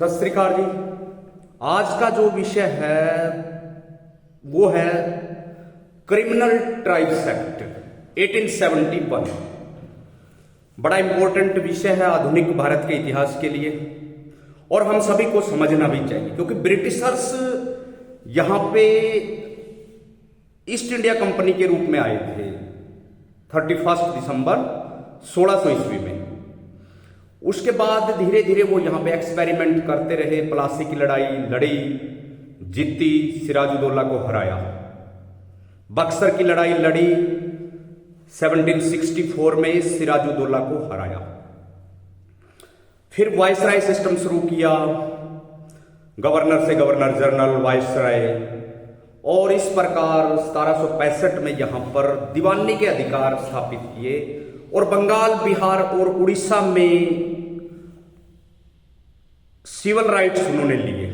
सत श्री अकाल जी। आज का जो विषय है वो है क्रिमिनल ट्राइब्स एक्ट 1871। बड़ा इंपॉर्टेंट विषय है आधुनिक भारत के इतिहास के लिए और हम सभी को समझना भी चाहिए, क्योंकि ब्रिटिशर्स यहां पे ईस्ट इंडिया कंपनी के रूप में आए थे 31 दिसंबर 1600 ईस्वी में। उसके बाद धीरे धीरे वो यहाँ पे एक्सपेरिमेंट करते रहे, प्लासी की लड़ाई लड़ी, जीती, सिराजुद्दौला को हराया। बक्सर की लड़ाई लड़ी, 1764 में सिराजुद्दौला को हराया। फिर वायसराय सिस्टम शुरू किया, गवर्नर से गवर्नर जनरल, वायसराय, और इस प्रकार 1765 में यहां पर दीवानी के अधिकार स्थापित किए और बंगाल, बिहार और उड़ीसा में सिविल राइट्स उन्होंने लिए,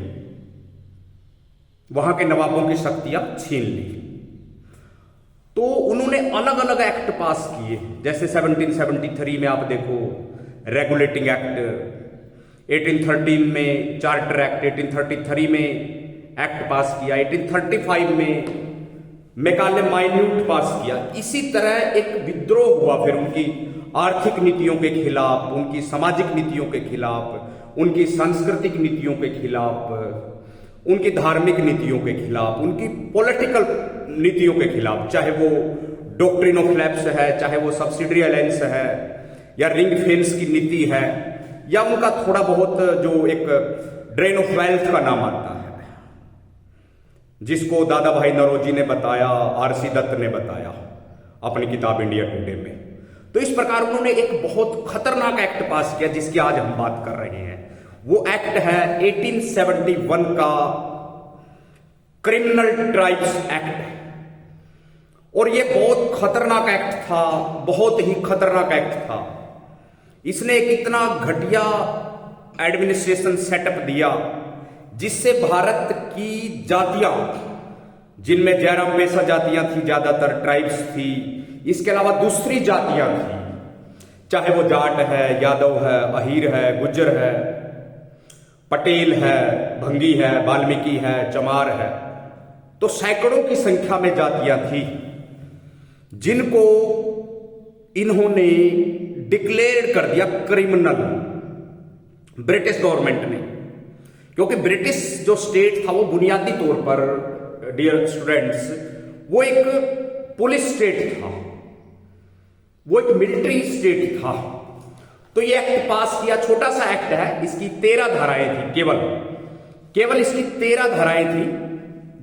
वहां के नवाबों की शक्तियां छीन ली। तो उन्होंने अलग अलग एक्ट पास किए, जैसे 1773 में आप देखो रेगुलेटिंग एक्ट, 1813 में चार्टर एक्ट, 1833 में एक्ट पास किया, 1835 में मैकाले माइन्यूट पास किया। इसी तरह एक विद्रोह हुआ फिर उनकी आर्थिक नीतियों के खिलाफ, उनकी सामाजिक नीतियों के खिलाफ, उनकी सांस्कृतिक नीतियों के खिलाफ, उनकी धार्मिक नीतियों के खिलाफ, उनकी पॉलिटिकल नीतियों के खिलाफ, चाहे वो डॉक्ट्रिन ऑफ लैप्स है, चाहे वो सब्सिडरी अलायंस है, या रिंग फेंस की नीति है, या उनका थोड़ा बहुत जो एक ड्रेन ऑफ वेल्थ का नाम आता है, जिसको दादा भाई नौरोजी ने बताया, आरसी दत्त ने बताया अपनी किताब इंडिया टुडे में। तो इस प्रकार उन्होंने एक बहुत खतरनाक एक्ट पास किया जिसकी आज हम बात कर रहे हैं। वो एक्ट है 1871 का क्रिमिनल ट्राइब्स एक्ट, और ये बहुत खतरनाक एक्ट था, बहुत ही खतरनाक एक्ट था। इसने एक इतना घटिया एडमिनिस्ट्रेशन सेटअप दिया जिससे भारत की जातियां, जिनमें जयराम मेसा जातियां थी, ज्यादातर ट्राइब्स थी, इसके अलावा दूसरी जातियां थी, चाहे वो जाट है, यादव है, अहीर है, गुज्जर है, पटेल है, भंगी है, वाल्मीकि है, चमार है, तो सैकड़ों की संख्या में जातियां थी जिनको इन्होंने डिक्लेयर कर दिया क्रिमिनल, ब्रिटिश गवर्नमेंट ने। क्योंकि ब्रिटिश जो स्टेट था वो बुनियादी तौर पर, डियर स्टूडेंट्स, वो एक पुलिस स्टेट था, वो एक मिलिट्री स्टेट था। तो ये एक्ट पास किया, छोटा सा एक्ट है, इसकी 13 धाराएं थी, केवल इसकी 13 धाराएं थी,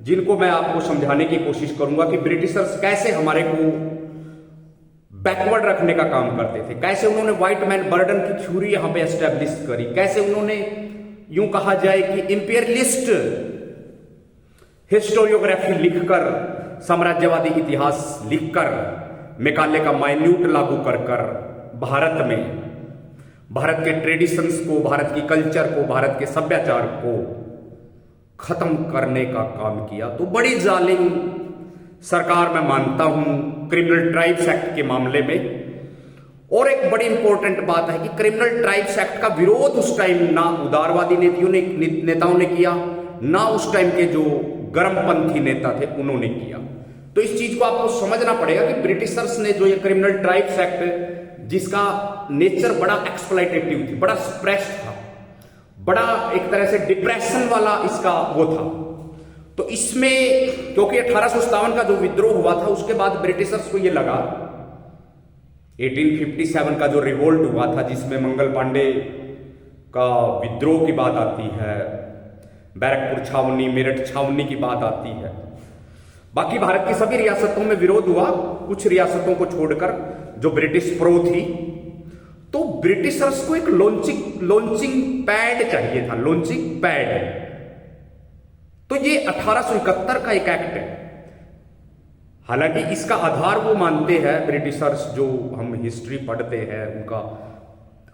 जिनको मैं आपको समझाने की कोशिश करूंगा कि ब्रिटिशर्स कैसे हमारे को बैकवर्ड रखने का काम करते थे, कैसे उन्होंने व्हाइट मैन बर्डन की थ्योरी यहां पे एस्टेब्लिश करी, कैसे उन्होंने यूं कहा जाए कि इंपीरियलिस्ट हिस्टोरियोग्राफी लिखकर, साम्राज्यवादी इतिहास लिखकर, मैकाले का माइन्यूट लागू कर भारत में भारत के ट्रेडिशंस को, भारत की कल्चर को, भारत के सभ्याचार को खत्म करने का काम किया। तो बड़ी जालिम सरकार मैं मानता हूं क्रिमिनल ट्राइब्स एक्ट के मामले में। और एक बड़ी इंपॉर्टेंट बात है कि क्रिमिनल ट्राइब्स एक्ट का विरोध उस टाइम ना उदारवादी नेताओं ने किया, ना उस टाइम के जो गर्मपंथी नेता थे उन्होंने किया। तो इस चीज को आपको समझना पड़ेगा कि ब्रिटिशर्स ने जो ये क्रिमिनल ट्राइब्स एक्ट, जिसका नेचर बड़ा एक्सप्लॉइटेटिव थी, बड़ा स्प्रेस्ड था, बड़ा एक तरह से डिप्रेशन वाला इसका वो था। तो इसमें क्योंकि 1857 का जो विद्रोह हुआ था, उसके बाद ब्रिटिशर्स को ये लगा, 1857 का जो रिवोल्ट हुआ था, जिसमें मंगल पांडे का विद्रोह की बात आती है, बैरकपुर छावनी, मेरठ छावनी की बात आती है, बाकी भारत की सभी रियासतों में विरोध हुआ, कुछ रियासतों को छोड़कर जो ब्रिटिश प्रो थी। तो ब्रिटिशर्स को एक लॉन्चिंग पैड चाहिए था, लॉन्चिंग पैड। तो ये 1871 का एक एक्ट है। हालांकि इसका आधार वो मानते हैं ब्रिटिशर्स, जो हम हिस्ट्री पढ़ते हैं, उनका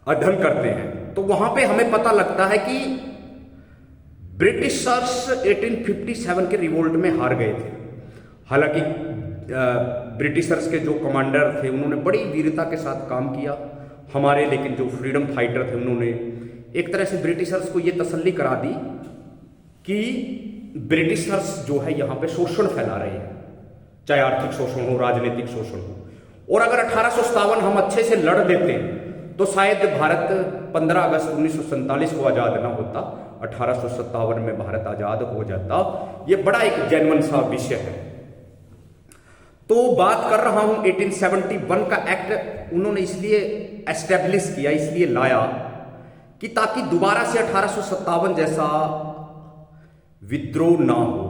अध्ययन करते हैं, तो वहां पे हमें पता लगता है कि ब्रिटिशर्स 1857 के रिवोल्ट में हार गए थे। हालांकि ब्रिटिशर्स के जो कमांडर थे उन्होंने बड़ी वीरता के साथ काम किया, हमारे लेकिन जो फ्रीडम फाइटर थे उन्होंने एक तरह से ब्रिटिशर्स को ये तसल्ली करा दी कि ब्रिटिशर्स जो है यहाँ पे शोषण फैला रहे हैं, चाहे आर्थिक शोषण हो, राजनीतिक शोषण हो। और अगर 1857 हम अच्छे से लड़ देते तो शायद भारत 15 अगस्त 1947 को आजाद ना होता, 1857 में भारत आजाद हो जाता। ये बड़ा एक जेन्युइन सा विषय है। तो बात कर रहा हूं 1871 का एक्ट उन्होंने इसलिए एस्टेब्लिश किया, इसलिए लाया कि ताकि दोबारा से 1857 जैसा विद्रोह ना हो,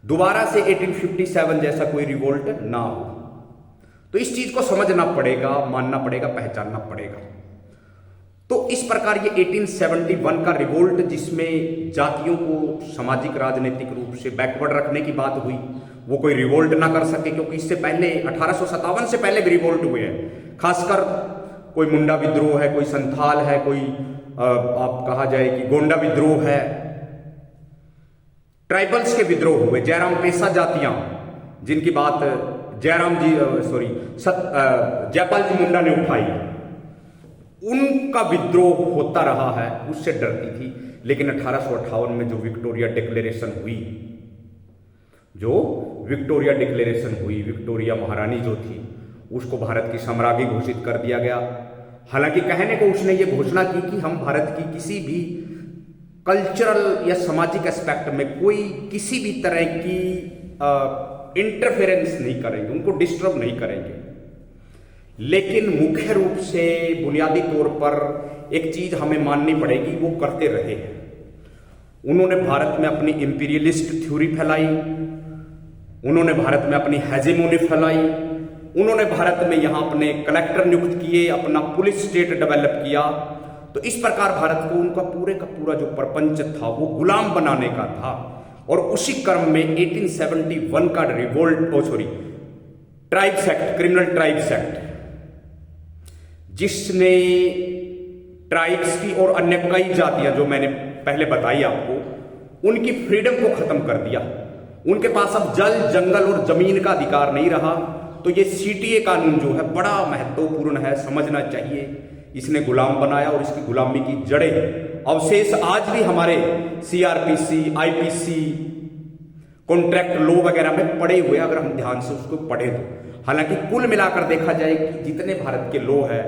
दोबारा से 1857 जैसा कोई रिवोल्ट ना हो। तो इस चीज को समझना पड़ेगा, मानना पड़ेगा, पहचानना पड़ेगा। तो इस प्रकार ये 1871 का रिवोल्ट, जिसमें जातियों को सामाजिक राजनीतिक रूप से बैकवर्ड रखने की बात हुई, वो कोई रिवोल्ट ना कर सके, क्योंकि इससे पहले 1857 से पहले भी रिवोल्ट हुए हैं। खासकर कोई मुंडा विद्रोह है, कोई संथाल है, कोई आप कहा जाए कि गोंडा विद्रोह है, ट्राइबल्स के विद्रोह हुए, जयराम पेशा जातियां जिनकी बात जयपाल जी मुंडा ने उठाई, उनका विद्रोह होता रहा है, उससे डरती थी। लेकिन 1858 में जो विक्टोरिया डिक्लेरेशन हुई, विक्टोरिया महारानी जो थी, उसको भारत की साम्राज्ञी घोषित कर दिया गया। हालांकि कहने को उसने ये घोषणा की कि हम भारत की किसी भी कल्चरल या सामाजिक एस्पेक्ट में कोई किसी भी तरह की इंटरफेरेंस नहीं करेंगे, उनको डिस्टर्ब नहीं करेंगे। लेकिन मुख्य रूप से बुनियादी तौर पर एक चीज हमें माननी पड़ेगी, वो करते रहे हैं। उन्होंने भारत में अपनी इंपीरियलिस्ट थ्योरी फैलाई, उन्होंने भारत में अपनी हेजेमोनी फैलाई, उन्होंने भारत में यहां अपने कलेक्टर नियुक्त किए, अपना पुलिस स्टेट डेवलप किया। तो इस प्रकार भारत को उनका पूरे का पूरा जो प्रपंच था वो गुलाम बनाने का था। और उसी क्रम में 1871 का tribes act, criminal tribes act, जिसने ट्राइब्स की और अन्य कई जातियां जो मैंने पहले बताई आपको, उनकी फ्रीडम को खत्म कर दिया। उनके पास अब जल, जंगल और जमीन का अधिकार नहीं रहा। तो ये सीटीए कानून जो है बड़ा महत्वपूर्ण है, समझना चाहिए। इसने गुलाम बनाया और इसकी गुलामी की जड़ें अवशेष आज भी हमारे सीआरपीसी, आईपीसी, कॉन्ट्रैक्ट लॉ वगैरह में पड़े हुए, अगर हम ध्यान से उसको पढ़े तो। हालांकि कुल मिलाकर देखा जाए कि जितने भारत के लॉ है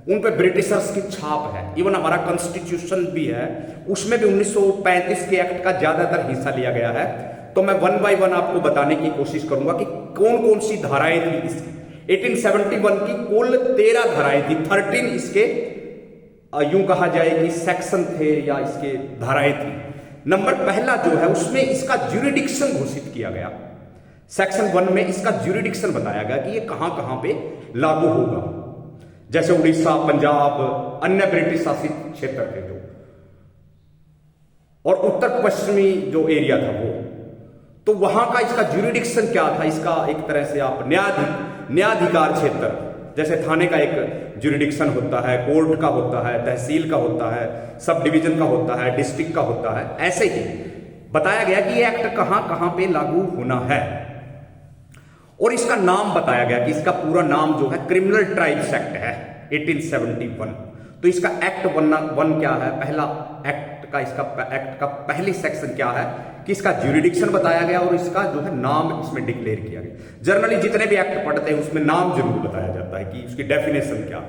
उन पे ब्रिटिशर्स की छाप है। इवन हमारा कॉन्स्टिट्यूशन भी है, उसमें भी 1935 के एक्ट का ज्यादातर हिस्सा लिया गया है। तो मैं वन बाय वन आपको बताने की कोशिश करूंगा कि कौन कौन सी धाराएं थी इसकी। 1871 की कुल 13 धाराएं थी, 13 इसके यूं कहा जाए कि सेक्शन थे या इसके धाराएं थी। नंबर पहला जो है उसमें इसका ज्यूरिडिक्शन घोषित किया गया। सेक्शन 1 में इसका ज्यूरिडिक्शन बताया गया कि ये कहां कहां पे लागू होगा। जैसे उड़ीसा, पंजाब, अन्य ब्रिटिश शासित क्षेत्र थे जो, और उत्तर पश्चिमी जो एरिया था वो, तो वहां का इसका ज्यूरिडिक्शन क्या था। इसका एक तरह से आप न्यायाधिकार क्षेत्र, जैसे थाने का एक ज्यूरिडिक्शन होता है, कोर्ट का होता है, तहसील का होता है, सब डिवीजन का होता है, डिस्ट्रिक्ट का होता है, ऐसे ही बताया गया कि ये एक्ट कहां कहां पे लागू होना है। और इसका नाम बताया गया कि इसका पूरा नाम जो है क्रिमिनल ट्राइब्स एक्ट है 1871। तो इसका एक्ट 1 क्या है, पहला एक्ट का पहली सेक्शन क्या है कि इसका ज्यूरिडिक्शन बताया गया और इसका जो है नाम इसमें डिक्लेयर किया गया। जनरली जितने भी एक्ट पढ़ते हैं उसमें नाम जरूर बताया जाता है कि उसकी डेफिनेशन क्या।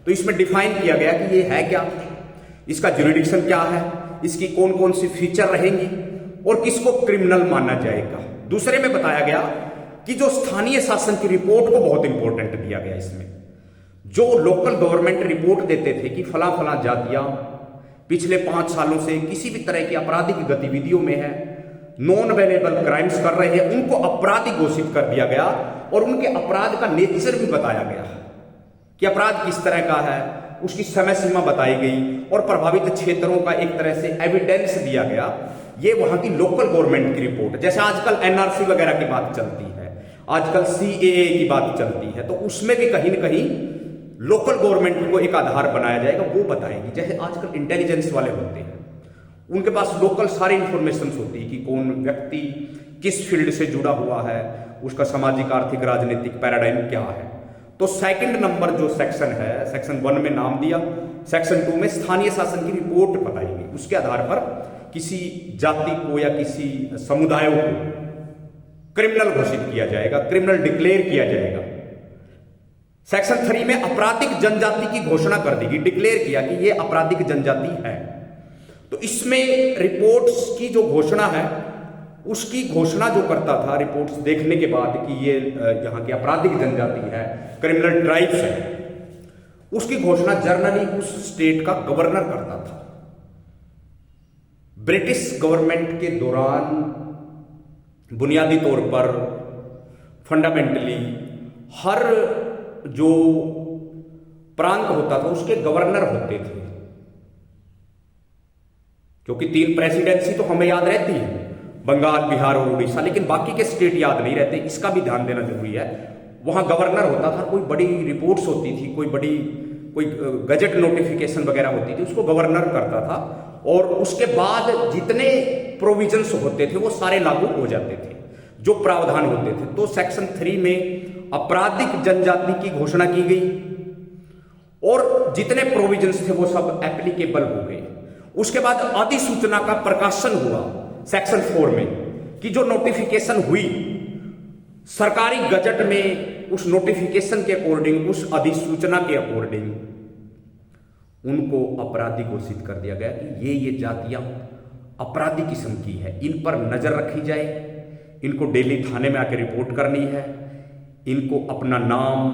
तो इसमें डिफाइन किया गया कि ये है क्या, इसका ज्यूरिडिक्शन क्या है, इसकी कौन कौन सी फीचर रहेंगी और किसको क्रिमिनल माना जाएगा। दूसरे में बताया गया कि जो स्थानीय शासन की रिपोर्ट को बहुत इंपॉर्टेंट दिया गया। इसमें जो लोकल गवर्नमेंट रिपोर्ट देते थे कि फला फला जातियां पिछले 5 सालों से किसी भी तरह की आपराधिक गतिविधियों में है, नॉन अवेलेबल क्राइम्स कर रहे हैं, उनको अपराधी घोषित कर दिया गया और उनके अपराध का नेचर भी बताया गया कि अपराध किस तरह का है, उसकी समय सीमा बताई गई और प्रभावित क्षेत्रों का एक तरह से एविडेंस दिया गया। ये वहां की लोकल गवर्नमेंट की रिपोर्ट, जैसे आजकल एनआरसी वगैरह की बात चलती है, आजकल सीएए की बात चलती है, तो उसमें भी कहीं ना कहीं लोकल गवर्नमेंट को एक आधार बनाया जाएगा, वो बताएगी। जैसे आजकल इंटेलिजेंस वाले होते हैं, उनके पास लोकल सारी इंफॉर्मेशन होती है कि कौन व्यक्ति किस फील्ड से जुड़ा हुआ है, उसका सामाजिक, आर्थिक, राजनीतिक पैराडाइम क्या है। तो सेकंड नंबर जो सेक्शन है, सेक्शन 1 में नाम दिया, सेक्शन 2 में स्थानीय शासन की रिपोर्ट बताएगी, उसके आधार पर किसी जाति को या किसी समुदाय को क्रिमिनल घोषित किया जाएगा, क्रिमिनल डिक्लेयर किया जाएगा। सेक्शन 3 में आपराधिक जनजाति की घोषणा कर देगी, डिक्लेयर किया कि यह आपराधिक जनजाति है। तो इसमें रिपोर्ट्स की जो घोषणा है, उसकी घोषणा जो करता था रिपोर्ट्स देखने के बाद कि ये यहाँ की आपराधिक जनजाति है, क्रिमिनल ट्राइब्स है, उसकी घोषणा जनरली उस स्टेट का गवर्नर करता था। ब्रिटिश गवर्नमेंट के दौरान बुनियादी तौर पर फंडामेंटली हर जो प्रांत होता था उसके गवर्नर होते थे, क्योंकि 3 प्रेसिडेंसी तो हमें याद रहती है, बंगाल, बिहार और उड़ीसा, लेकिन बाकी के स्टेट याद नहीं रहते, इसका भी ध्यान देना जरूरी है। वहां गवर्नर होता था, कोई बड़ी रिपोर्ट्स होती थी, कोई गजट नोटिफिकेशन वगैरह होती थी, उसको गवर्नर करता था, और उसके बाद जितने प्रोविजंस होते थे वो सारे लागू हो जाते थे, जो प्रावधान होते थे। तो सेक्शन 3 में आपराधिक जनजाति की घोषणा की गई और जितने प्रोविजंस थे वो सब एप्लीकेबल हो गए। उसके बाद अधिसूचना का प्रकाशन हुआ सेक्शन 4 में, कि जो नोटिफिकेशन हुई सरकारी गजट में, उस नोटिफिकेशन के अकॉर्डिंग, उस अधिसूचना के अकॉर्डिंग उनको अपराधी घोषित कर दिया गया कि ये जातियां अपराधी किस्म की है, इन पर नजर रखी जाए, इनको डेली थाने में आकर रिपोर्ट करनी है, इनको अपना नाम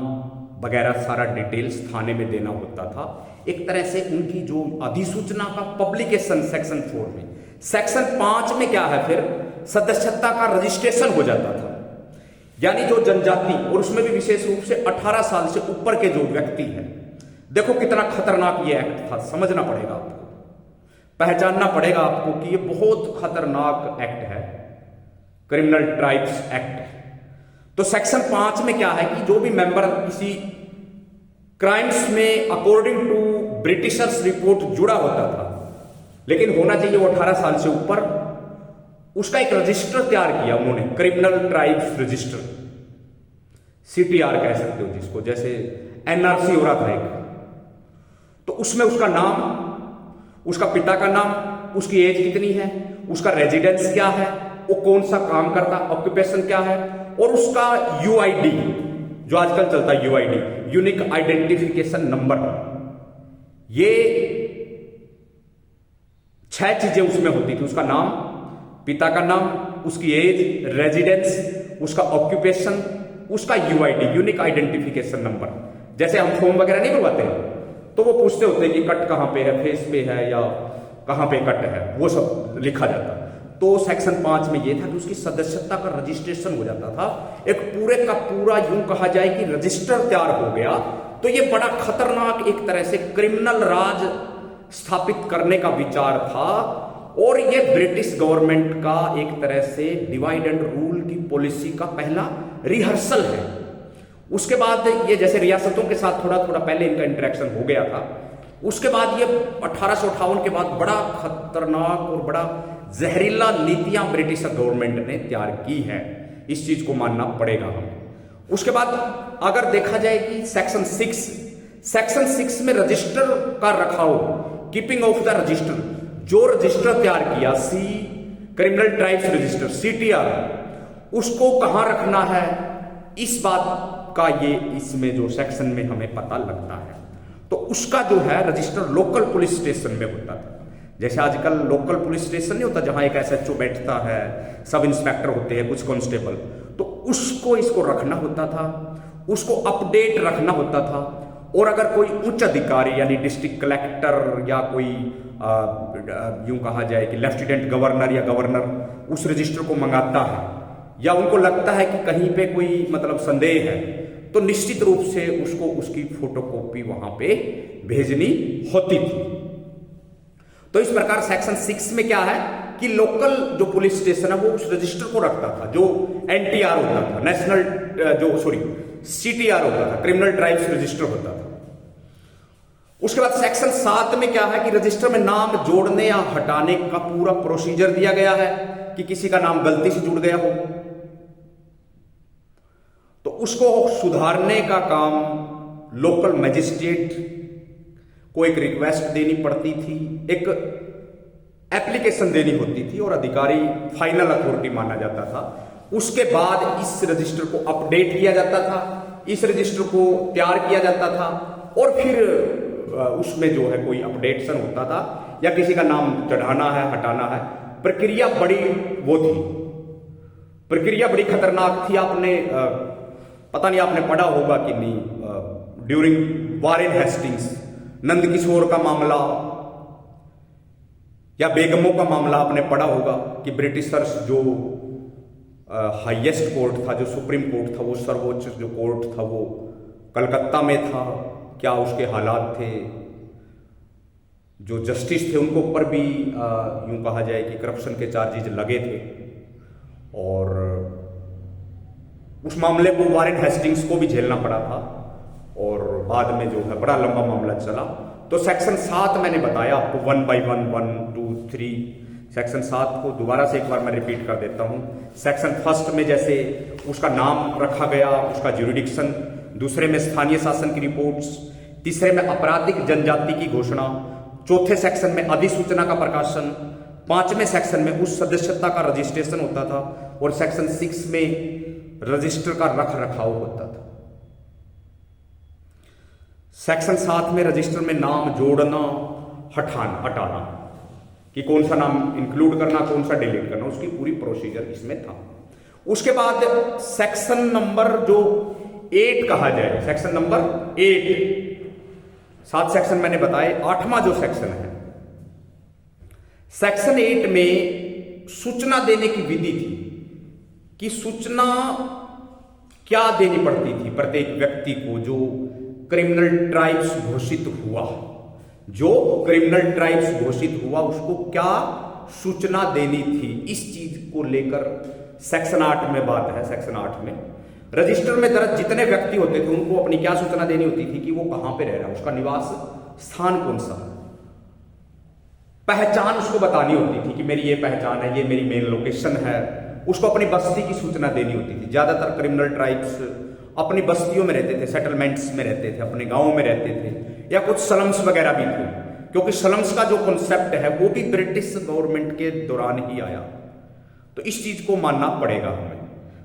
वगैरह सारा डिटेल्स थाने में देना होता था। एक तरह से उनकी जो अधिसूचना का पब्लिकेशन सेक्शन 4 में। सेक्शन 5 में क्या है, फिर सदस्यता का रजिस्ट्रेशन हो जाता था, यानी जो जनजाति, और उसमें भी विशेष रूप से 18 साल से ऊपर के जो व्यक्ति हैं, देखो कितना खतरनाक ये एक्ट था, समझना पड़ेगा आपको, पहचानना पड़ेगा आपको कि ये बहुत खतरनाक एक्ट है, क्रिमिनल ट्राइब्स एक्ट। तो सेक्शन 5 में क्या है कि जो भी मेंबर किसी क्राइम्स में अकॉर्डिंग टू ब्रिटिशर्स रिपोर्ट जुड़ा होता था, लेकिन होना चाहिए वो 18 साल से ऊपर, उसका एक रजिस्टर तैयार किया उन्होंने, क्रिमिनल ट्राइब्स रजिस्टर, CTR कह सकते हो जिसको, जैसे NRC हो रहा था एक। तो उसमें उसका नाम, उसका पिता का नाम, उसकी एज कितनी है, उसका रेजिडेंस क्या है, वो कौन सा काम करता, ऑक्यूपेशन क्या है, और उसका UID, जो आजकल चलता है UID, यूनिक आइडेंटिफिकेशन नंबर, ये 6 चीजें उसमें होती थी। उसका नाम, पिता का नाम, उसकी एज, रेजिडेंस, उसका ऑक्यूपेशन, उसका UID, यूनिक आइडेंटिफिकेशन नंबर। जैसे हम फॉर्म वगैरह नहीं भरवाते हैं तो वो पूछते होते हैं कि कट कहां पे है, फेस पे है या कहां पे कट है, वो सब लिखा जाता। तो सेक्शन 5 में ये था कि उसकी सदस्यता का रजिस्ट्रेशन हो जाता था, एक पूरे का पूरा यूं कहा जाए कि रजिस्टर तैयार हो गया। तो ये बड़ा खतरनाक एक तरह से क्रिमिनल राज स्थापित करने का विचार था, और ये ब्रिटिश गवर्नमेंट का एक तरह से डिवाइड एंड रूल की पॉलिसी का पहला रिहर्सल है। उसके बाद ये जैसे रियासतों के साथ थोड़ा थोड़ा पहले इनका इंटरेक्शन हो गया था, उसके बाद ये 1858 के बाद बड़ा खतरनाक और बड़ा जहरीला नीतियां ब्रिटिश गवर्नमेंट ने तैयार की है, इस चीज को मानना पड़ेगा हमें। उसके बाद अगर देखा जाए कि सेक्शन 6 में रजिस्टर का रखाव, कीपिंग ऑफ द रजिस्टर, जो रजिस्टर तैयार किया क्रिमिनल ट्राइब्स रजिस्टर CTR, उसको कहां रखना है, इस बात का ये इसमें जो सेक्शन में हमें पता लगता है। तो उसका जो है रजिस्टर लोकल पुलिस स्टेशन में होता था। जैसे आजकल लोकल पुलिस स्टेशन नहीं होता जहां एक SHO बैठता है, सब इंस्पेक्टर होते हैं, कुछ कांस्टेबल, तो उसको इसको रखना होता था, उसको अपडेट रखना होता था। और अगर कोई उच्च अधिकारी यानी डिस्ट्रिक्ट कलेक्टर या कोई यूं कहा जाए कि लेफ्टिनेंट गवर्नर या गवर्नर उस रजिस्टर को मंगाता है, या उनको लगता है कि कहीं पे कोई मतलब संदेह है, तो निश्चित रूप से उसको उसकी फोटोकॉपी वहां पे भेजनी होती थी। तो इस प्रकार सेक्शन 6 में क्या है कि लोकल जो पुलिस स्टेशन है वो उस रजिस्टर को रखता था, जो NTR होता था, CTR होता था, क्रिमिनल ट्राइब्स रजिस्टर होता था। उसके बाद सेक्शन 7 में क्या है कि रजिस्टर में नाम जोड़ने या हटाने का पूरा प्रोसीजर दिया गया है, कि किसी का नाम गलती से जुड़ गया हो तो उसको सुधारने का काम लोकल मजिस्ट्रेट को एक रिक्वेस्ट देनी पड़ती थी, एक एप्लीकेशन देनी होती थी और अधिकारी फाइनल अथॉरिटी माना जाता था। उसके बाद इस रजिस्टर को अपडेट किया जाता था, इस रजिस्टर को तैयार किया जाता था और फिर उसमें जो है कोई अपडेशन होता था या किसी का नाम चढ़ाना है, हटाना है। प्रक्रिया बड़ी वो थी, प्रक्रिया बड़ी खतरनाक थी। आपने पता नहीं आपने पढ़ा होगा कि नहीं, during Warren Hastings Nand Kishore का मामला या बेगमों का मामला आपने पढ़ा होगा कि ब्रिटिशर्स जो हाईएस्ट कोर्ट था, जो सुप्रीम कोर्ट था, वो सर्वोच्च जो कोर्ट था वो कलकत्ता में था, क्या उसके हालात थे। जो जस्टिस थे उनको ऊपर भी यूं कहा जाए कि करप्शन के चार्जेज लगे थे और उस मामले को वारेन हेस्टिंग्स को भी झेलना पड़ा था और बाद में जो है बड़ा लंबा मामला चला। तो सेक्शन 7 मैंने बताया आपको 1 by 1, 1, 2, 3। सेक्शन 7 को दोबारा से एक बार मैं रिपीट कर देता हूं। सेक्शन 1 में जैसे उसका नाम रखा गया, उसका ज्यूरिडिक्शन, दूसरे में स्थानीय शासन की रिपोर्ट्स, तीसरे में आपराधिक जनजाति की घोषणा, चौथे सेक्शन में अधिसूचना का प्रकाशन, 5वें सेक्शन में उस सदस्यता का रजिस्ट्रेशन होता था और सेक्शन 6 में रजिस्टर का रख रखाव होता था। सेक्शन 7 में रजिस्टर में नाम जोड़ना, हटाना कि कौन सा नाम इंक्लूड करना, कौन सा डिलीट करना, उसकी पूरी प्रोसीजर इसमें था। उसके बाद सेक्शन नंबर जो 8 कहा जाए, सेक्शन नंबर 8, 7 सेक्शन मैंने बताए, 8वां जो सेक्शन है, सेक्शन 8 में सूचना देने की विधि थी कि सूचना क्या देनी पड़ती थी प्रत्येक व्यक्ति को जो क्रिमिनल ट्राइब्स घोषित हुआ, जो क्रिमिनल ट्राइब्स घोषित हुआ उसको क्या सूचना देनी थी। इस चीज को लेकर सेक्शन 8 में बात है। सेक्शन 8 में रजिस्टर में दर्ज जितने व्यक्ति होते थे उनको अपनी क्या सूचना देनी होती थी कि वो कहां पे रह रहा है, उसका निवास स्थान कौन सा, पहचान उसको बतानी होती थी कि मेरी ये पहचान है, ये मेरी मेन लोकेशन है। उसको अपनी बस्ती की सूचना देनी होती थी। ज्यादातर क्रिमिनल ट्राइब्स अपनी बस्तियों में रहते थे, सेटलमेंट्स में रहते थे, अपने गांवों में रहते थे या कुछ स्लम्स वगैरह भी थे, क्योंकि स्लम्स का जो कॉन्सेप्ट है वो भी ब्रिटिश गवर्नमेंट के दौरान ही आया। तो इस चीज को मानना पड़ेगा हमें।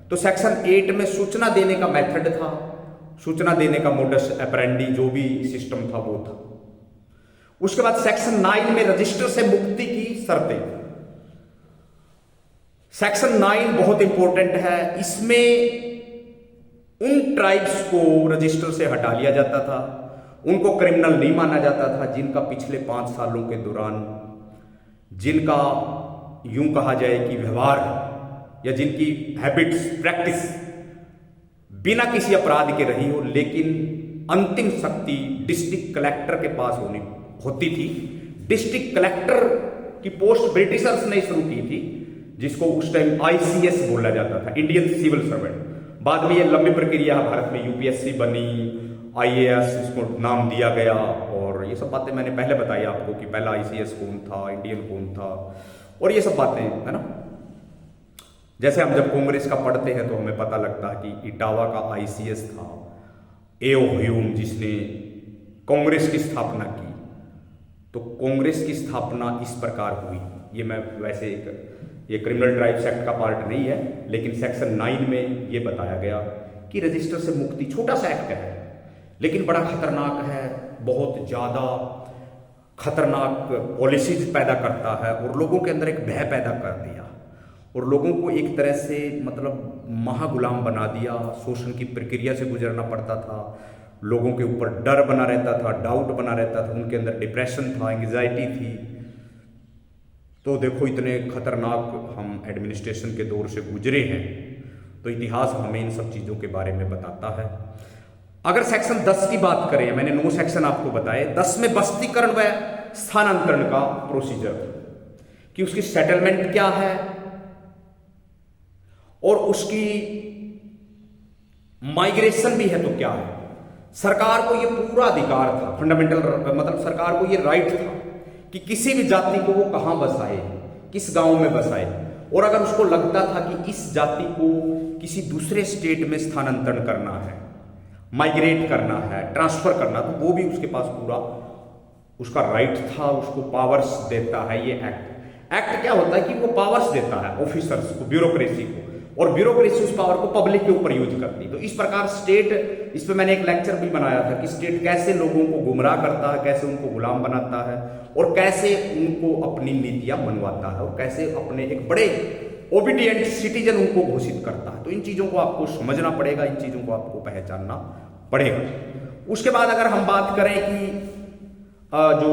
तो सेक्शन 8 में सूचना देने का मेथड था, सूचना देने का मोडस ऑपरेंडी जो भी सिस्टम था वो था। उसके बाद सेक्शन 9 में रजिस्टर से मुक्ति की शर्तें। सेक्शन 9 बहुत इंपॉर्टेंट है। इसमें उन ट्राइब्स को रजिस्टर से हटा लिया जाता था, उनको क्रिमिनल नहीं माना जाता था जिनका पिछले 5 सालों के दौरान, जिनका यूं कहा जाए कि व्यवहार या जिनकी हैबिट्स, प्रैक्टिस बिना किसी अपराध के रही हो, लेकिन अंतिम शक्ति डिस्ट्रिक्ट कलेक्टर के पास होती थी। डिस्ट्रिक्ट कलेक्टर की पोस्ट ब्रिटिशर्स ने शुरू की थी, जिसको उस टाइम ICS बोला जाता था, इंडियन सिविल सर्वेंट। बाद में ये लंबी प्रक्रिया भारत में UPSC बनी, IAS इसको नाम दिया गया और ये सब बातें मैंने पहले बताई आपको कि पहला ICS कौन था, इंडियन कौन था और ये सब बातें, है ना। जैसे हम जब कांग्रेस का पढ़ते हैं तो हमें पता लगता है कि इटावा का ICS था एओ ह्यूम, जिसने कांग्रेस की स्थापना की। तो कांग्रेस की स्थापना इस प्रकार हुई। ये मैं वैसे ये क्रिमिनल ट्राइब्स एक्ट का पार्ट नहीं है, लेकिन सेक्शन 9 में ये बताया गया कि रजिस्टर से मुक्ति, छोटा सा एक्ट है लेकिन बड़ा खतरनाक है, बहुत ज्यादा खतरनाक पॉलिसीज पैदा करता है और लोगों के अंदर एक भय पैदा कर दिया और लोगों को एक तरह से मतलब महागुलाम बना दिया। शोषण की प्रक्रिया से गुजरना पड़ता था, लोगों के ऊपर डर बना रहता था, डाउट बना रहता था, उनके अंदर डिप्रेशन था, एंग्जाइटी थी। तो देखो इतने खतरनाक हम एडमिनिस्ट्रेशन के दौर से गुजरे हैं, तो इतिहास हमें इन सब चीज़ों के बारे में बताता है। अगर सेक्शन 10 की बात करें, मैंने 9 सेक्शन आपको बताए, 10 में बस्तीकरण व स्थानांतरण का प्रोसीजर कि उसकी सेटलमेंट क्या है और उसकी माइग्रेशन भी है तो क्या है। सरकार को यह पूरा अधिकार था, फंडामेंटल मतलब सरकार को यह राइट था कि किसी भी जाति को वो कहां बसाए, किस गांव में बसाए, और अगर उसको लगता था कि इस जाति को किसी दूसरे स्टेट में स्थानांतरण करना है, माइग्रेट करना है, ट्रांसफर करना, तो वो भी उसके पास पूरा उसका राइट था, उसको पावर्स देता है ये एक्ट। एक्ट क्या होता है कि वो पावर्स देता है ऑफिसर्स को, ब्यूरोक्रेसी को, और ब्यूरोक्रेसी उस पावर को पब्लिक के ऊपर यूज करती है। तो इस प्रकार स्टेट, इस पे मैंने एक लेक्चर भी बनाया था कि स्टेट कैसे लोगों को गुमराह करता है, कैसे उनको गुलाम बनाता है, और कैसे उनको अपनी नीतियां बनवाता है, और कैसे अपने एक बड़े ओबीडियंट सिटीजन उनको घोषित करता है। तो इन चीजों को आपको समझना पड़ेगा, इन चीजों को आपको पहचानना पड़ेगा। उसके बाद अगर हम बात करें कि जो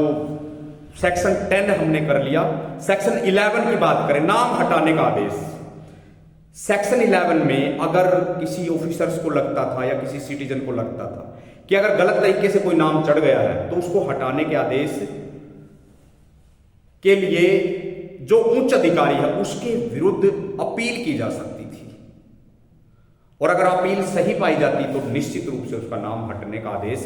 सेक्शन 10 हमने कर लिया, सेक्शन 11 की बात करें, नाम हटाने का आदेश। सेक्शन 11 में अगर किसी ऑफिसर्स को लगता था या किसी सिटीजन को लगता था कि अगर गलत तरीके से कोई नाम चढ़ गया है तो उसको हटाने के आदेश के लिए जो उच्च अधिकारी है उसके विरुद्ध अपील की जा सकती थी, और अगर अपील सही पाई जाती तो निश्चित रूप से उसका नाम हटने का आदेश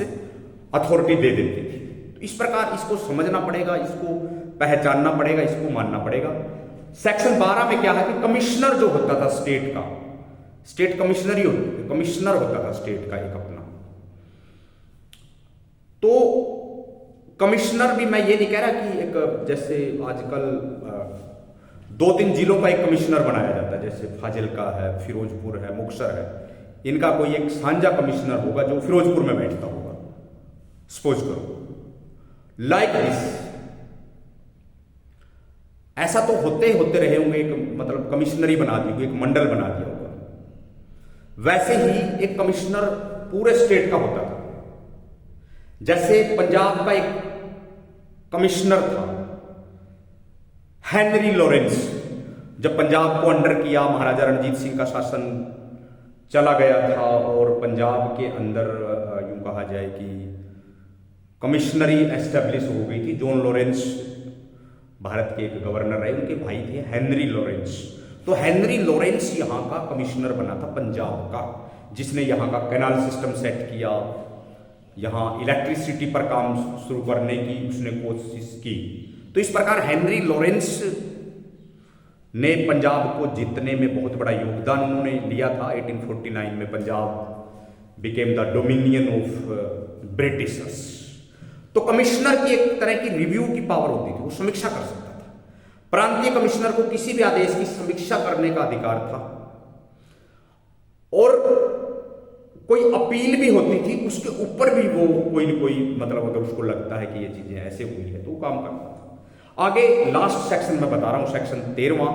अथॉरिटी दे देती थी। तो इस प्रकार इसको समझना पड़ेगा, इसको पहचानना पड़ेगा, इसको मानना पड़ेगा। सेक्शन 12 में क्या है कि कमिश्नर जो होता था स्टेट का, स्टेट कमिश्नर ही होता, कमिश्नर होता था स्टेट का एक अपना, तो कमिश्नर भी, मैं ये नहीं कह रहा कि एक जैसे आजकल 2-3 जिलों का एक कमिश्नर बनाया जाता है, जैसे फाजिल्का है, फिरोजपुर है, मुक्तसर है, इनका कोई एक साझा कमिश्नर होगा जो फिरोजपुर में बैठता होगा, सपोज करो, लाइक दिस। ऐसा तो होते होते रहे होंगे, एक मतलब कमिश्नरी बना दी होगी, एक मंडल बना दिया होगा। वैसे ही एक कमिश्नर पूरे स्टेट का होता था। जैसे पंजाब का एक कमिश्नर था हेनरी लॉरेंस, जब पंजाब को अंडर किया, महाराजा रणजीत सिंह का शासन चला गया था और पंजाब के अंदर यूं कहा जाए कि कमिश्नरी एस्टेब्लिश हो गई थी। जॉन लॉरेंस भारत के एक गवर्नर रहे, उनके भाई थे हेनरी लॉरेंस। तो हेनरी लॉरेंस यहां का कमिश्नर बना था पंजाब का, जिसने यहां का कैनाल सिस्टम सेट किया, यहां इलेक्ट्रिसिटी पर काम शुरू करने की उसने कोशिश की। तो इस प्रकार हेनरी लॉरेंस ने पंजाब को जीतने में बहुत बड़ा योगदान उन्होंने लिया था। 1849 में Punjab became the dominion of Britishers. तो कमिश्नर की एक तरह की रिव्यू की पावर होती थी, वो समीक्षा कर सकता था। प्रांतीय कमिश्नर को किसी भी आदेश की समीक्षा करने का अधिकार था, और कोई अपील भी होती थी उसके ऊपर भी वो कोई न कोई, मतलब अगर उसको लगता है कि ये चीजें ऐसे हुई है तो वो काम करता था। आगे लास्ट सेक्शन में बता रहा हूं, सेक्शन 13,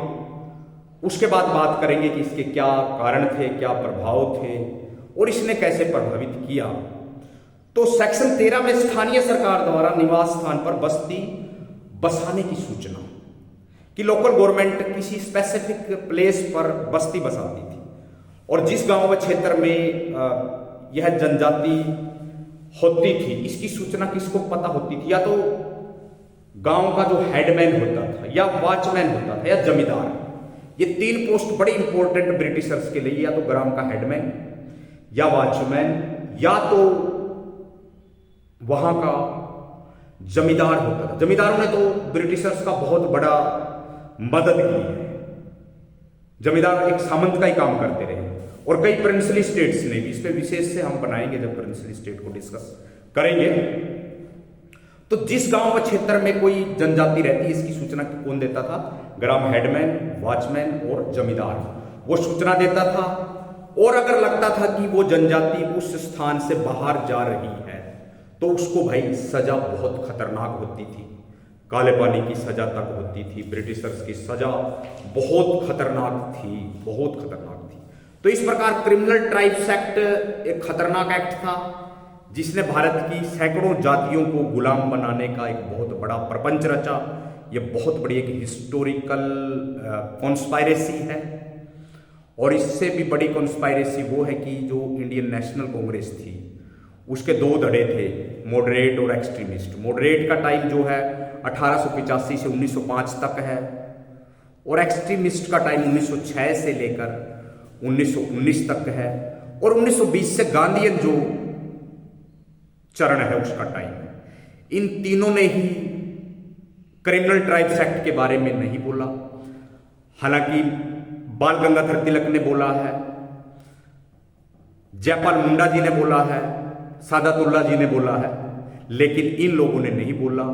उसके बाद बात करेंगे कि इसके क्या कारण थे, क्या प्रभाव थे और इसने कैसे प्रभावित किया। तो सेक्शन 13 में स्थानीय सरकार द्वारा निवास स्थान पर बस्ती बसाने की सूचना, कि लोकल गवर्नमेंट किसी स्पेसिफिक प्लेस पर बस्ती बसाती थी, और जिस गांव व क्षेत्र में यह जनजाति होती थी इसकी सूचना किसको पता होती थी? या तो गांव का जो हेडमैन होता था, या वॉचमैन होता था, या जमींदार। ये 3 पोस्ट बड़ी इंपॉर्टेंट ब्रिटिशर्स के लिए, या तो ग्राम का हेडमैन, या वॉचमैन, या तो वहां का जमींदार होता था। जमींदारों ने तो ब्रिटिशर्स का बहुत बड़ा मदद की है। जमींदार एक सामंत का ही काम करते रहे, और कई प्रिंसली स्टेट्स ने भी, इस पे विशेष से हम बनाएंगे जब प्रिंसली स्टेट को डिस्कस करेंगे। तो जिस गांव व क्षेत्र में कोई जनजाति रहती है इसकी सूचना कौन देता था? ग्राम हेडमैन, वॉचमैन और जमींदार, वो सूचना देता था। और अगर लगता था कि वो जनजाति उस स्थान से बाहर जा रही है तो उसको भाई सजा बहुत खतरनाक होती थी, काले पानी की सजा तक होती थी। ब्रिटिशर्स की सजा बहुत खतरनाक थी, बहुत खतरनाक थी। तो इस प्रकार क्रिमिनल ट्राइब्स एक्ट एक खतरनाक एक्ट था, जिसने भारत की सैकड़ों जातियों को गुलाम बनाने का एक बहुत बड़ा प्रपंच रचा। यह बहुत बड़ी एक हिस्टोरिकल कॉन्स्पायरेसी है, और इससे भी बड़ी कॉन्स्पायरेसी वो है कि जो इंडियन नेशनल कांग्रेस थी उसके 2 धड़े थे, मॉडरेट और एक्सट्रीमिस्ट। मॉडरेट का टाइम जो है 1885 से 1905 तक है, और एक्सट्रीमिस्ट का टाइम 1906 से लेकर 1919 तक है, और 1920 से गांधीयन जो चरण है उसका टाइम है। इन तीनों ने ही क्रिमिनल ट्राइब्स एक्ट के बारे में नहीं बोला। हालांकि बाल गंगाधर तिलक ने बोला है, जयपाल मुंडा जी ने बोला है, सादतुल्ला जी ने बोला है, लेकिन इन लोगों ने नहीं बोला।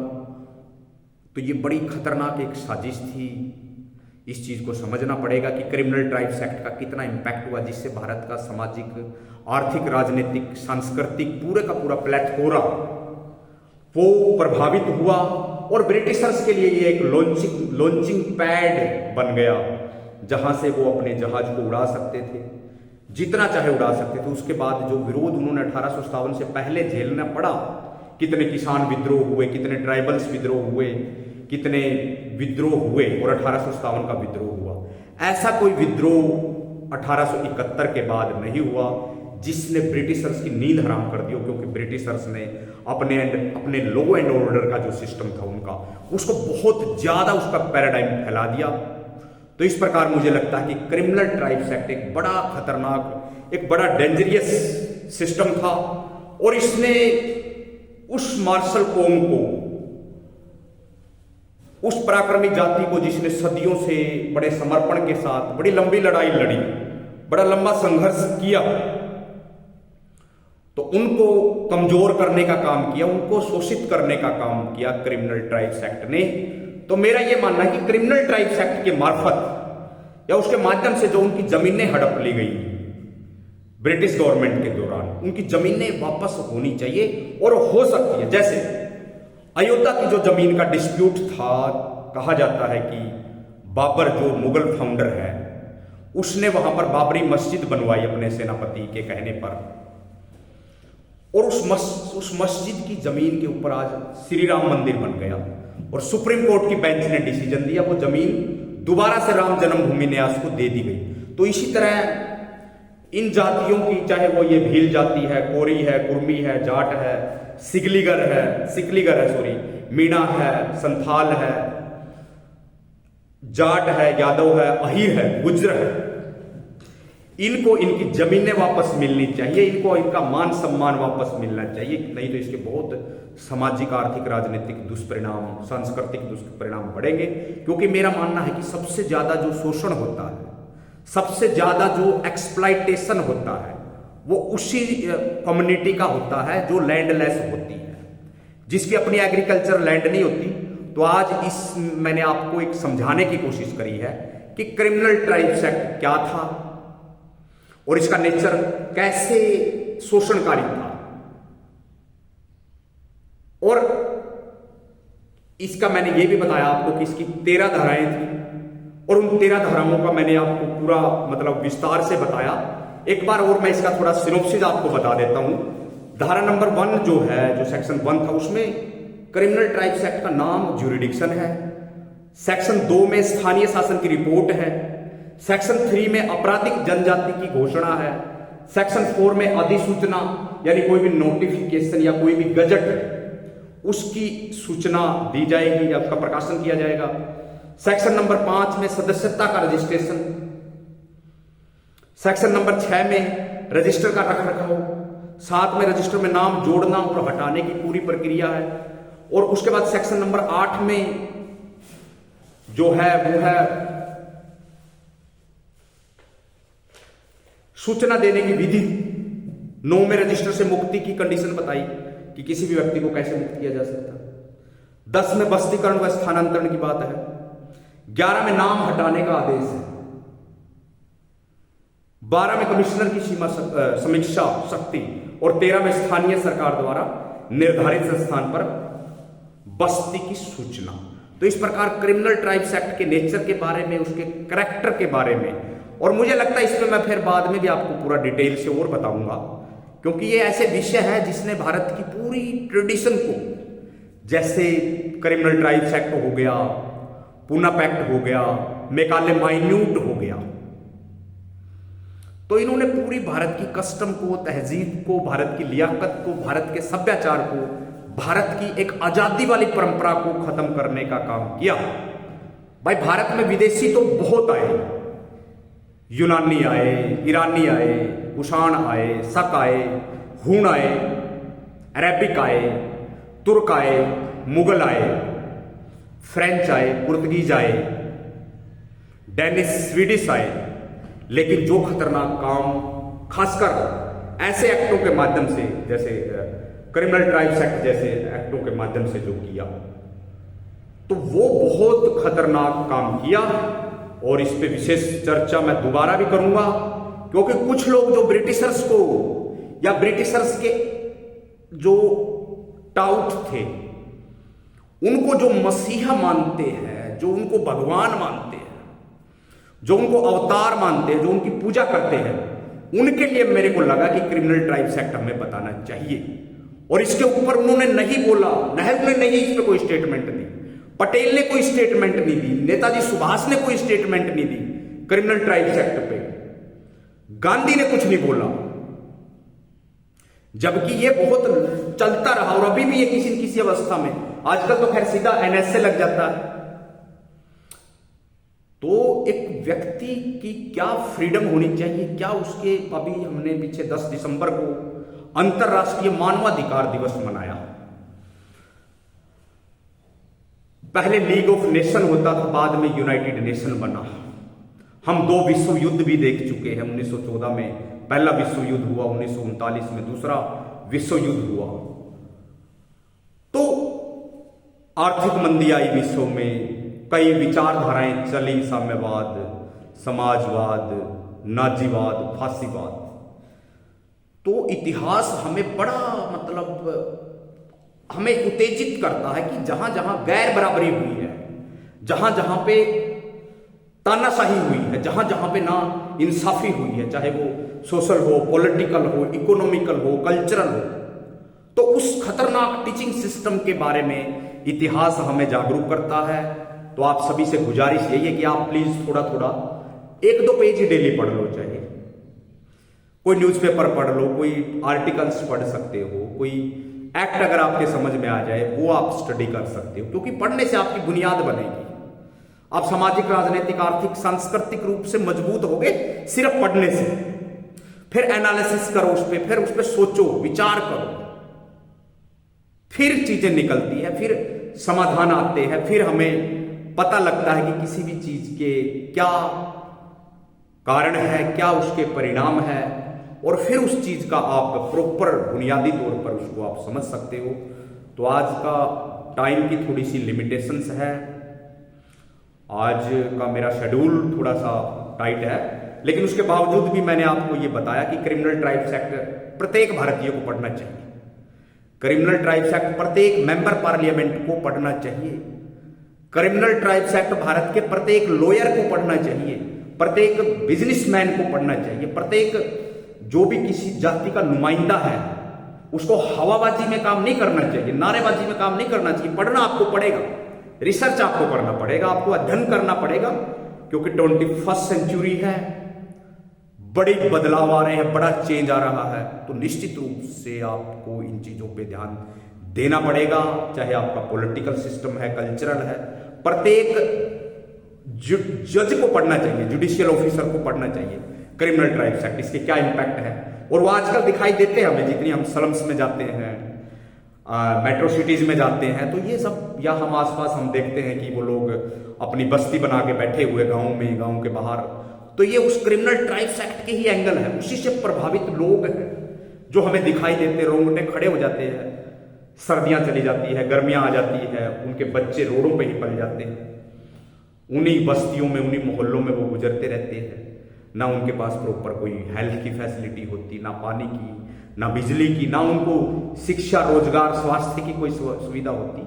तो ये बड़ी खतरनाक एक साजिश थी। इस चीज को समझना पड़ेगा कि क्रिमिनल ट्राइब्स एक्ट का कितना इंपैक्ट हुआ, जिससे भारत का सामाजिक, आर्थिक, राजनीतिक, सांस्कृतिक पूरे का पूरा प्लेटफॉर्म वो प्रभावित हुआ। और ब्रिटिशर्स के लिए ये एक लॉन्चिंग पैड बन गया, जहां से वो अपने जहाज को उड़ा सकते थे, जितना चाहे उड़ा सकते थे। उसके बाद जो विरोध उन्होंने 1857 से पहले झेलना पड़ा, कितने किसान विद्रोह हुए, कितने ट्राइबल्स विद्रोह हुए, कितने विद्रोह हुए, और 1857 का विद्रोह हुआ। ऐसा कोई विद्रोह 1871 के बाद नहीं हुआ जिसने ब्रिटिशर्स की नींद हराम कर दी हो, क्योंकि ब्रिटिशर्स ने अपने लॉ एंड ऑर्डर का जो सिस्टम था उनका, उसको बहुत ज्यादा उसका पैराडाइम फैला दिया। तो इस प्रकार मुझे लगता है कि क्रिमिनल ट्राइब्स एक्ट एक बड़ा खतरनाक, एक बड़ा डेंजरियस सिस्टम था, और इसने उस मार्शल कौम को, उस पराक्रमी जाति को जिसने सदियों से बड़े समर्पण के साथ बड़ी लंबी लड़ाई लड़ी, बड़ा लंबा संघर्ष किया, तो उनको कमजोर करने का काम किया, उनको शोषित करने का काम किया क्रिमिनल ट्राइब्स एक्ट ने। तो मेरा यह मानना है कि क्रिमिनल ट्राइब्स एक्ट के मार्फत या उसके माध्यम से जो उनकी जमीनें हड़प ली गई ब्रिटिश गवर्नमेंट के दौरान, उनकी जमीनें वापस होनी चाहिए, और हो सकती है। जैसे अयोध्या की जो जमीन का डिस्प्यूट था, कहा जाता है कि बाबर जो मुगल फाउंडर है, उसने वहां पर बाबरी मस्जिद बनवाई अपने सेनापति के कहने पर, और उस मस्जिद की जमीन के ऊपर आज श्री राम मंदिर बन गया, और सुप्रीम कोर्ट की बेंच ने डिसीजन दिया, वो जमीन दोबारा से राम जन्मभूमि न्यास को दे दी गई। तो इसी तरह इन जातियों की, चाहे वो ये भील जाति है, कोरी है, कुर्मी है, जाट है, सिकलीगर है सॉरी, मीणा है, संथाल है, जाट है, यादव है, अहीर है, गुज्जर है, इनको इनकी जमीनें वापस मिलनी चाहिए, इनको इनका मान सम्मान वापस मिलना चाहिए। नहीं तो इसके बहुत सामाजिक, आर्थिक, राजनीतिक दुष्परिणाम, सांस्कृतिक दुष्परिणाम बढ़ेंगे। क्योंकि मेरा मानना है कि सबसे ज्यादा जो शोषण होता है, सबसे ज्यादा जो एक्सप्लॉइटेशन होता है, वो उसी कम्युनिटी का होता है जो लैंडलेस होती है, जिसकी अपनी एग्रीकल्चर लैंड नहीं होती। तो आज मैंने आपको एक समझाने की कोशिश करी है कि क्रिमिनल ट्राइब्स एक्ट क्या था और इसका नेचर कैसे शोषणकारी था, और इसका मैंने ये भी बताया आपको कि इसकी 13 धाराएं थी, और उन 13 धाराओं का मैंने आपको पूरा मतलब विस्तार से बताया। एक बार और मैं इसका थोड़ा सिनॉप्सिस आपको बता देता हूं। धारा नंबर 1 जो है, जो सेक्शन 1 था, उसमें क्रिमिनल ट्राइब्स एक्ट का नाम ज्यूरिडिक्शन है। सेक्शन 2 में स्थानीय शासन की रिपोर्ट है। सेक्शन 3 में आपराधिक जनजाति की घोषणा है। सेक्शन 4 में अधिसूचना, यानी कोई भी नोटिफिकेशन या कोई भी गजट, उसकी सूचना दी जाएगी या उसका प्रकाशन किया जाएगा। सेक्शन नंबर 5 में सदस्यता का रजिस्ट्रेशन। सेक्शन नंबर 6 में रजिस्टर का रख रखाव। 7 में रजिस्टर में नाम जोड़ना और हटाने की पूरी प्रक्रिया है। और उसके बाद सेक्शन नंबर 8 में जो है वो है सूचना देने की विधि। 9 में रजिस्टर से मुक्ति की कंडीशन बताई कि किसी भी व्यक्ति को कैसे मुक्त किया जा सकता है। 10 में बस्तीकरण व स्थानांतरण की बात है। 11 में नाम हटाने का आदेश है। 12 में कमिश्नर की सीमा समीक्षा शक्ति, और 13 में स्थानीय सरकार द्वारा निर्धारित स्थान पर बस्ती की सूचना। तो इस प्रकार क्रिमिनल ट्राइब्स एक्ट के नेचर के बारे में, उसके कैरेक्टर के बारे में, और मुझे लगता है इसमें मैं फिर बाद में भी आपको पूरा डिटेल से और बताऊंगा, क्योंकि ये ऐसे विषय है जिसने भारत की पूरी ट्रेडिशन को, जैसे क्रिमिनल ट्राइब्स एक्ट हो गया, पूना पैक्ट हो गया, मेकाले माइन्यूट हो गया, तो इन्होंने पूरी भारत की कस्टम को, तहजीब को, भारत की लियाकत को, भारत के सभ्याचार को, भारत की एक आजादी वाली परंपरा को खत्म करने का काम किया। भाई भारत में विदेशी तो बहुत आए, यूनानी आए, ईरानी आए, कुषाण आए, शक आए, हूण आए, अरेबिक आए, तुर्क आए, मुगल आए, फ्रेंच आए, पुर्तगीज आए, डेनिश, स्वीडिश आए, लेकिन जो खतरनाक काम खासकर ऐसे एक्टों के माध्यम से, जैसे क्रिमिनल ट्राइब्स एक्ट जैसे एक्टों के माध्यम से जो किया, तो वो बहुत खतरनाक काम किया। और इस पे विशेष चर्चा मैं दोबारा भी करूंगा, क्योंकि कुछ लोग जो ब्रिटिशर्स को या ब्रिटिशर्स के जो टाउट थे, उनको जो मसीहा मानते हैं, जो उनको भगवान मानते हैं, जो उनको अवतार मानते हैं, जो उनकी पूजा करते हैं, उनके लिए मेरे को लगा कि क्रिमिनल ट्राइब्स एक्ट हमें बताना चाहिए। और इसके ऊपर उन्होंने नहीं बोला, नेहरू ने नहीं इस पर कोई स्टेटमेंट दी, पटेल ने कोई स्टेटमेंट नहीं दी, नेताजी सुभाष ने कोई स्टेटमेंट नहीं दी क्रिमिनल ट्राइब्स एक्ट पे, गांधी ने कुछ नहीं बोला, जबकि ये बहुत चलता रहा और अभी भी ये किसी न किसी अवस्था में, आजकल तो खैर सीधा एनएस से लग जाता है। तो एक व्यक्ति की क्या फ्रीडम होनी चाहिए, क्या उसके, अभी हमने पीछे 10 दिसंबर को अंतरराष्ट्रीय मानवाधिकार दिवस मनाया। पहले लीग ऑफ नेशन होता था, बाद में यूनाइटेड नेशन बना। हम 2 विश्व युद्ध भी देख चुके हैं। 1914 में पहला विश्व युद्ध हुआ, 1939 में दूसरा विश्व युद्ध हुआ। तो आर्थिक मंदी आई विश्व में, कई विचारधाराएं चली, साम्यवाद, समाजवाद, नाजीवाद, फांसीवाद। तो इतिहास हमें बड़ा हमें उत्तेजित करता है कि जहां जहां गैर बराबरी हुई है, जहां जहां पे तानाशाही हुई है, जहां जहां पे ना इंसाफी हुई है, चाहे वो सोशल हो, पॉलिटिकल हो, इकोनॉमिकल हो, कल्चरल हो, तो उस खतरनाक टीचिंग सिस्टम के बारे में इतिहास हमें जागरूक करता है। तो आप सभी से गुजारिश यही है कि आप प्लीज थोड़ा थोड़ा 1-2 पेज ही डेली पढ़ लो, चाहिए कोई न्यूज़पेपर पढ़ लो, कोई आर्टिकल्स पढ़ सकते हो, कोई एक्ट अगर आपके समझ में आ जाए वो आप स्टडी कर सकते हो, क्योंकि पढ़ने से आपकी बुनियाद बनेगी। आप सामाजिक, राजनीतिक, आर्थिक, सांस्कृतिक रूप से मजबूत होगे सिर्फ पढ़ने से। फिर एनालिसिस करो उस पर, फिर उस पर सोचो, विचार करो, फिर चीजें निकलती है, फिर समाधान आते हैं, फिर हमें पता लगता है कि किसी भी चीज के क्या कारण है, क्या उसके परिणाम है, और फिर उस चीज का आप प्रॉपर बुनियादी तौर पर उसको आप समझ सकते हो। तो आज का टाइम की थोड़ी सी लिमिटेशंस है, आज का मेरा शेड्यूल थोड़ा सा टाइट है, लेकिन उसके बावजूद भी मैंने आपको ये बताया कि क्रिमिनल ट्राइब्स एक्ट प्रत्येक भारतीय को पढ़ना चाहिए। क्रिमिनल ट्राइब्स एक्ट प्रत्येक मेंबर पार्लियामेंट को पढ़ना चाहिए। क्रिमिनल ट्राइब्स एक्ट भारत के प्रत्येक लॉयर को पढ़ना चाहिए, प्रत्येक बिजनेसमैन को पढ़ना चाहिए, प्रत्येक जो भी किसी जाति का नुमाइंदा है उसको हवाबाजी में काम नहीं करना चाहिए, नारेबाजी में काम नहीं करना चाहिए। पढ़ना आपको पड़ेगा, रिसर्च आपको करना पड़ेगा, आपको अध्ययन करना पड़ेगा, क्योंकि 21st सेंचुरी है, बड़े बदलाव आ रहे हैं, बड़ा चेंज आ रहा है। तो निश्चित रूप से आपको इन चीजों पे ध्यान देना पड़ेगा, चाहे आपका पॉलिटिकल सिस्टम है, कल्चरल है। प्रत्येक जज को पढ़ना चाहिए, जुडिशियल ऑफिसर को पढ़ना चाहिए क्रिमिनल ट्राइब्स एक्ट, इसके क्या इंपैक्ट है। और वो आजकल दिखाई देते हैं हमें, जितनी हम स्लम्स में जाते हैं, मेट्रो सिटीज में जाते हैं, तो ये सब, या हम आसपास हम देखते हैं कि वो लोग अपनी बस्ती बना के बैठे हुए गांव में, गांव के बाहर, तो ये उस क्रिमिनल ट्राइब्स एक्ट के ही एंगल है। उसी से प्रभावित लोग हैं जो हमें दिखाई देते, रोंगटे खड़े हो जाते हैं। सर्दियां चली जाती है, गर्मियां आ जाती है, उनके बच्चे रोडों पे ही पल जाते हैं, उन्हीं बस्तियों में, उन्हीं मोहल्लों में वो गुजरते रहते हैं। ना उनके पास प्रॉपर कोई हेल्थ की फैसिलिटी होती, ना पानी की, ना बिजली की, ना उनको शिक्षा, रोजगार, स्वास्थ्य की कोई सुविधा होती।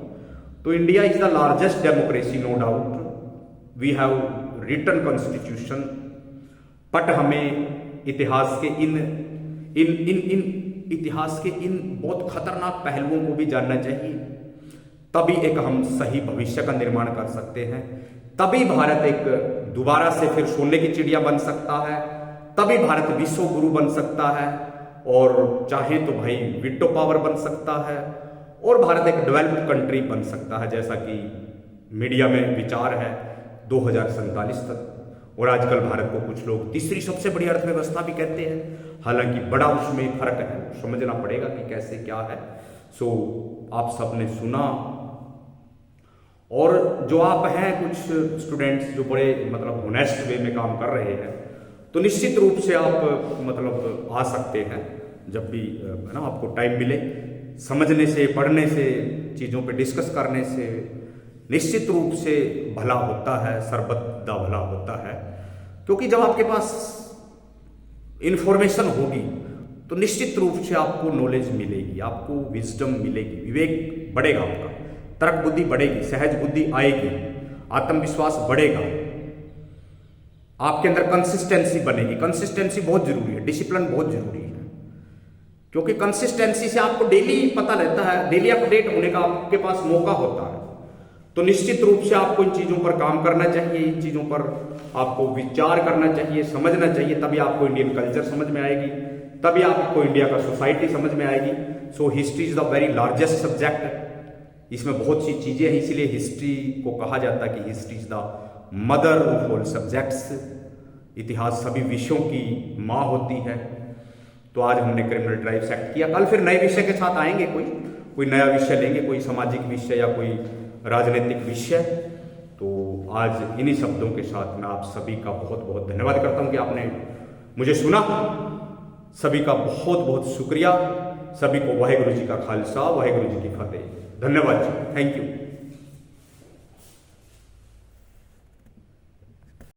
तो India is the largest democracy, no doubt, we have written constitution, but हमें इतिहास के इतिहास के इन बहुत खतरनाक पहलुओं को भी जानना चाहिए। तभी एक हम सही भविष्य का निर्माण कर सकते हैं, तभी भारत एक दोबारा से फिर सोने की चिड़िया बन सकता है, तभी भारत विश्व गुरु बन सकता है, और चाहे तो भाई विटो पावर बन सकता है, और भारत एक डेवलप्ड कंट्री बन सकता है, जैसा कि मीडिया में विचार है 2047 तक। और आजकल भारत को कुछ लोग तीसरी सबसे बड़ी अर्थव्यवस्था भी कहते हैं, हालांकि बड़ा उसमें फर्क है, समझना पड़ेगा कि कैसे क्या है। सो आप सबने सुना, और जो आप हैं कुछ स्टूडेंट्स जो बड़े होनेस्ट वे में काम कर रहे हैं, तो निश्चित रूप से आप आ सकते हैं जब भी, है ना, आपको टाइम मिले। समझने से, पढ़ने से, चीज़ों पे डिस्कस करने से निश्चित रूप से भला होता है, सर्वदा भला होता है। क्योंकि जब आपके पास इंफॉर्मेशन होगी तो निश्चित रूप से आपको नॉलेज मिलेगी, आपको विजडम मिलेगी, विवेक बढ़ेगा, आपका तर्क बुद्धि बढ़ेगी, सहज बुद्धि आएगी, आत्मविश्वास बढ़ेगा, आपके अंदर कंसिस्टेंसी बनेगी। कंसिस्टेंसी बहुत जरूरी है, डिसिप्लिन बहुत जरूरी है, क्योंकि कंसिस्टेंसी से आपको डेली पता रहता है, डेली अपडेट होने का आपके पास मौका होता है। तो निश्चित रूप से आपको इन चीज़ों पर काम करना चाहिए, इन चीज़ों पर आपको विचार करना चाहिए, समझना चाहिए, तभी आपको इंडियन कल्चर समझ में आएगी, तभी आपको इंडिया का सोसाइटी समझ में आएगी। So history is the very largest subject, इसमें बहुत सी चीज़ें हैं, इसीलिए हिस्ट्री को कहा जाता है कि history is the mother of all subjects. इतिहास सभी विषयों की माँ होती है। तो आज हमने क्रिमिनल ट्राइब्स एक्ट किया, कल फिर नए विषय के साथ आएंगे, कोई नया विषय लेंगे, कोई सामाजिक विषय या कोई राजनीतिक विषय। तो आज इन्हीं शब्दों के साथ मैं आप सभी का बहुत बहुत धन्यवाद करता हूं कि आपने मुझे सुना। सभी का बहुत बहुत शुक्रिया। सभी को वाहेगुरु जी का खालसा, वाहेगुरु जी की फतेह। धन्यवाद जी, थैंक यू।